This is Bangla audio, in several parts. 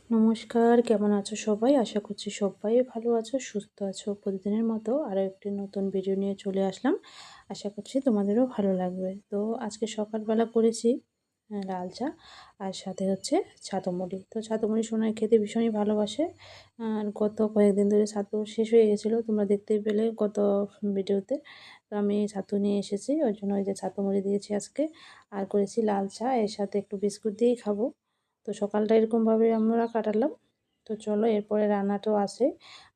নমস্কার, কেমন আছো সবাই? আশা করছি সবাই ভালো আছো, সুস্থ আছো। প্রতিদিনের মতো আরও একটি নতুন ভিডিও নিয়ে চলে আসলাম। আশা করছি তোমাদেরও ভালো লাগবে। তো আজকে সকালবেলা করেছি লাল চা আর সাথে হচ্ছে ছাতু মুড়ি। তো ছাতু মুড়ি সোনাই খেতে ভীষণই ভালোবাসে। আর গত কয়েকদিন ধরে ছাতু শেষ হয়ে গেছিলো, তোমরা দেখতেই পেলে গত ভিডিওতে। তো আমি ছাতু নিয়ে এসেছি, ওই জন্য ওই যে ছাতু মুড়ি দিয়েছি আজকে। আর করেছি লাল চা, এর সাথে একটু বিস্কুট দিয়েই খাবো। তো সকালটা এরকমভাবে আমরা কাটালাম। তো চলো এরপরে রান্নাটাও আছে।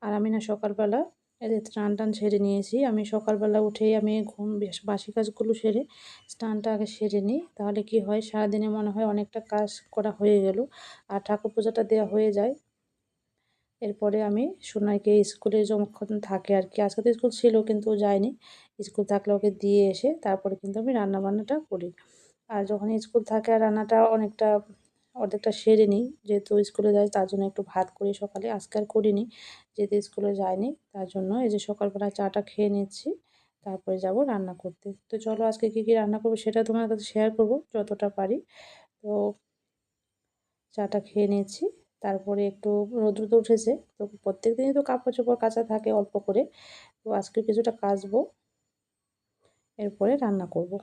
আর আমি না সকালবেলা এই যে স্নান টান সেরে নিয়েছি। আমি সকালবেলা উঠেই আমি বাসি কাজগুলো সেরে স্নানটা আগে সেরে নিই। তাহলে কি হয়, সারাদিনে মনে হয় অনেকটা কাজ করা হয়ে গেল আর ঠাকুর পূজাটা দেওয়া হয়ে যায়। এরপরে আমি সোনাইকে স্কুলে যখন থাকে আর কি, আজকে তো স্কুল ছিল কিন্তু ও যায়নি। স্কুল থাকলে ওকে দিয়ে এসে তারপরে কিন্তু আমি রান্নাবান্নাটা করি। আর যখন স্কুল থাকে আর রান্নাটা অর্ধেকটা সেরে নিই, যেহেতু স্কুলে যায় তার জন্য একটু ভাত করি সকালে। আজকে আর করিনি যেহেতু স্কুলে যায়নি, তার জন্য এই যে সকালবেলা চাটা খেয়ে নিচ্ছি, তারপরে যাব রান্না করতে। তো চলো আজকে কী কী রান্না করবো সেটা তোমার কাছে শেয়ার করব যতটা পারি। তো চাটা খেয়ে নিয়েছি, তারপরে একটু রৌদ্র তো উঠেছে, তো প্রত্যেক দিনই তো কাপড় চোপড় কাচা থাকে অল্প করে। তো আজকে কিছুটা কাচবো, এরপরে রান্না করব।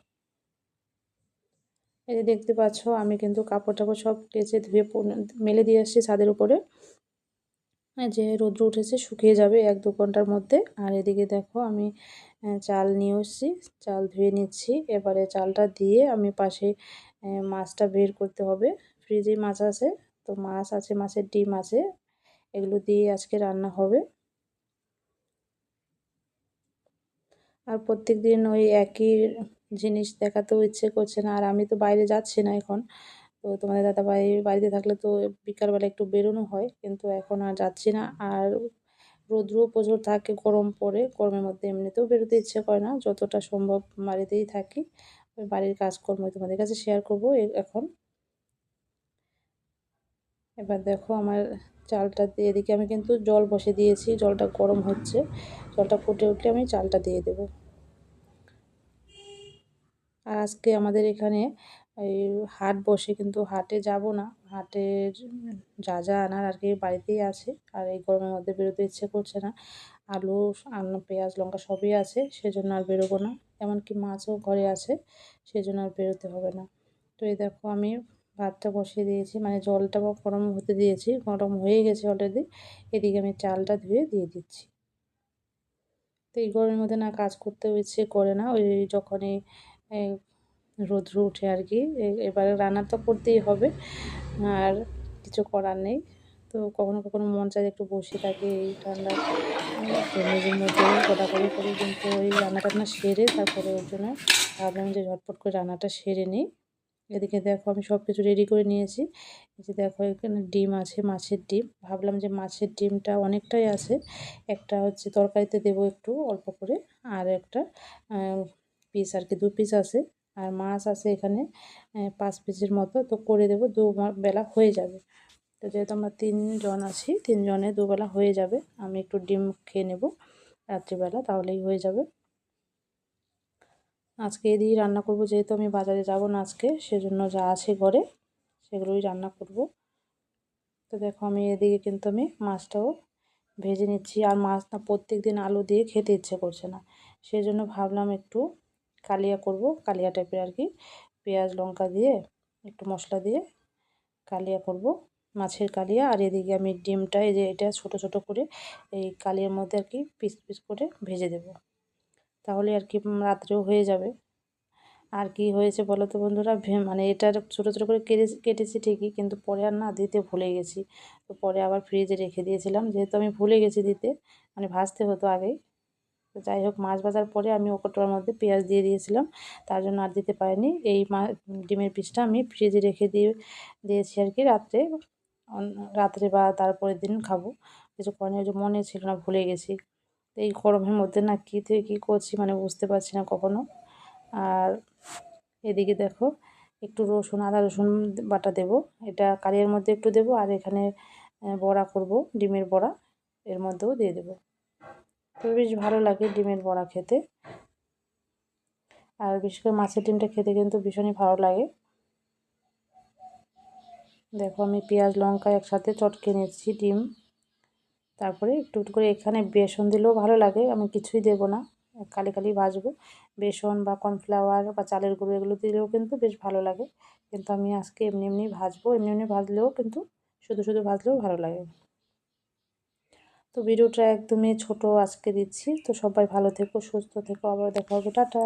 এই যে দেখতে পাচ্ছ আমি কিন্তু কাপড় টাপড় সব কেচে ধুয়ে মেলে দিয়ে আসছি ছাদের উপরে। যে রৌদ্র উঠেছে, শুকিয়ে যাবে 1-2 ঘন্টার মধ্যে। আর এদিকে দেখো আমি চাল নিয়ে এসেছি, চাল ধুয়ে নিচ্ছি। এবারে চালটা দিয়ে আমি পাশে মাছটা বের করতে হবে। ফ্রিজে মাছ আছে, তো মাছ আছে, মাছের ডিম আছে, এগুলো দিয়ে আজকে রান্না হবে। আর প্রত্যেক দিন ওই একই জিনিস দেখাতেও ইচ্ছে করছে না। আর আমি তো বাইরে যাচ্ছি না এখন। তো তোমাদের দাদাভাই বাড়িতে থাকলে তো বিকালবেলা একটু বেরোনো হয়, কিন্তু এখন আর যাচ্ছি না। আর রৌদ্রও প্রচুর থাকে, গরম পড়ে, গরমের মধ্যে এমনিতেও বেরোতে ইচ্ছে করে না। যতটা সম্ভব বাড়িতেই থাকি, ওই বাড়ির কাজকর্মই তোমাদের কাছে শেয়ার করবো এখন। এবার দেখো আমার চালটা দিয়ে, এদিকে আমি কিন্তু জল বসে দিয়েছি, জলটা গরম হচ্ছে। জলটা ফুটে উঠলে আমি চালটা দিয়ে দেবো। আর আজকে আমাদের এখানে এই হাট বসে, কিন্তু হাটে যাব না। হাটের যা যা আনার আর কি বাড়িতেই আছে। আর এই গরমের মধ্যে বেরোতে ইচ্ছে করছে না। আলু, পেঁয়াজ, লঙ্কা সবই আছে, সেজন্য আর বেরোবো না। এমনকি মাছও ঘরে আছে, সেজন্য আর বেরোতে হবে না। তো এই দেখো আমি ভাতটা বসিয়ে দিয়েছি, মানে জলটা গরম হতে দিয়েছি, গরম হয়ে গেছে অলরেডি। এদিকে আমি চালটা ধুয়ে দিয়ে দিচ্ছি। তো এই গরমের মধ্যে না কাজ করতেও ইচ্ছে করে না, ওই যখনই রৌদ্র উঠে আর কি। এবারে রান্না তো করতেই হবে, আর কিছু করার নেই। তো কখনো কখনো মন চায় একটু বসে থাকি এই ঠান্ডার মেঝের মধ্যে গোটাগড়ি করি, কিন্তু ওই রান্না টান্না সেরে তারপরে ওর জন্য ভাবলাম যে ঝটপট করে রান্নাটা সেরে নিই। এদিকে দেখো আমি সব কিছু রেডি করে নিয়েছি। এই যে দেখো এখানে ডিম আছে, মাছের ডিম। ভাবলাম যে মাছের ডিমটা অনেকটাই আছে, একটা হচ্ছে তরকারিতে দেবো একটু অল্প করে, আর একটা পিস আর কি 2 পিস আছে। আর মাছ আছে এখানে 5 পিসের মতো, তো করে দেবো, বেলা হয়ে যাবে। তো যেহেতু আমরা 3 জন আছি, 3 জনে দুবেলা হয়ে যাবে। আমি একটু ডিম খেয়ে নেব রাত্রিবেলা, তাহলেই হয়ে যাবে। আজকে এই দিয়েই রান্না করব, যেহেতু আমি বাজারে যাব না আজকে, সেজন্য যা আছে ঘরে সেগুলোই রান্না করব। তো দেখো আমি এদিকে কিন্তু আমি মাছটাও ভেজে নিচ্ছি। আর মাছ না প্রত্যেক দিন আলু দিয়ে খেতে ইচ্ছে করছে না, সেই জন্য ভাবলাম একটু কালিয়া করব, কালিয়া টাইপের আর কি। পেঁয়াজ লঙ্কা দিয়ে একটু মশলা দিয়ে কালিয়া করব, মাছের কালিয়া। আর এদিকে আমি ডিমটা, এই যে এটা ছোট ছোট করে এই কালিয়ার মধ্যে আর কি পিস পিস করে ভেজে দেব, তাহলে আর কি রাত্রেও হয়ে যাবে। আর কি হয়েছে বলো তো বন্ধুরা, মানে এটা ছোটো ছোটো করে কেটেছি ঠিকই, কিন্তু পরে আর না দিতে ভুলে গেছি। তো পরে আবার ফ্রিজে রেখে দিয়েছিলাম, যেহেতু আমি ভুলে গেছি দিতে, মানে ভাজতে হতো আগেই। তো যাই হোক, মাছ ভাজার পরে আমি ওটার মধ্যে পেঁয়াজ দিয়ে দিয়েছিলাম, তার জন্য আর দিতে পারিনি। এই ডিমের পিসটা আমি ফ্রিজে রেখে দিয়েছি আর কি, রাত্রে বা তারপরের দিন খাবো। কিছু ওই যে মনে ছিল না, ভুলে গেছি। তো এই গরমের মধ্যে না কী থেকে কী করছি মানে বুঝতে পারছি না কখনো। আর এদিকে দেখো একটু রসুন, আদা রসুন বাটা দেব, এটা কালিয়ার মধ্যে একটু দেব। আর এখানে বড়া করব, ডিমের বড়া, এর মধ্যেও দিয়ে দেব। তো বেশ ভালো লাগে ডিমের বড়া খেতে, আর বিশেষ করে মাছের ডিমটা খেতে কিন্তু ভীষণই ভালো লাগে। দেখো আমি পেঁয়াজ লঙ্কা একসাথে চটকে নিচ্ছি, ডিম, তারপরে একটু একটু করে এখানে বেসন দিলেও ভালো লাগে, আমি কিছুই দেব না, কালি কালি ভাজবো। বেসন বা কর্নফ্লাওয়ার বা চালের গুঁড়ো এগুলো দিলেও কিন্তু বেশ ভালো লাগে, কিন্তু আমি আজকে এমনি এমনি ভাজবো। এমনি এমনি ভাজলেও কিন্তু শুধু শুধু ভাজলেও ভালো লাগে। তো ভিডিওটা একদমই ছোট আজকে দিচ্ছি। তো সবাই ভালো থেকো, সুস্থ থেকো, আবার দেখা হবে, টাটা।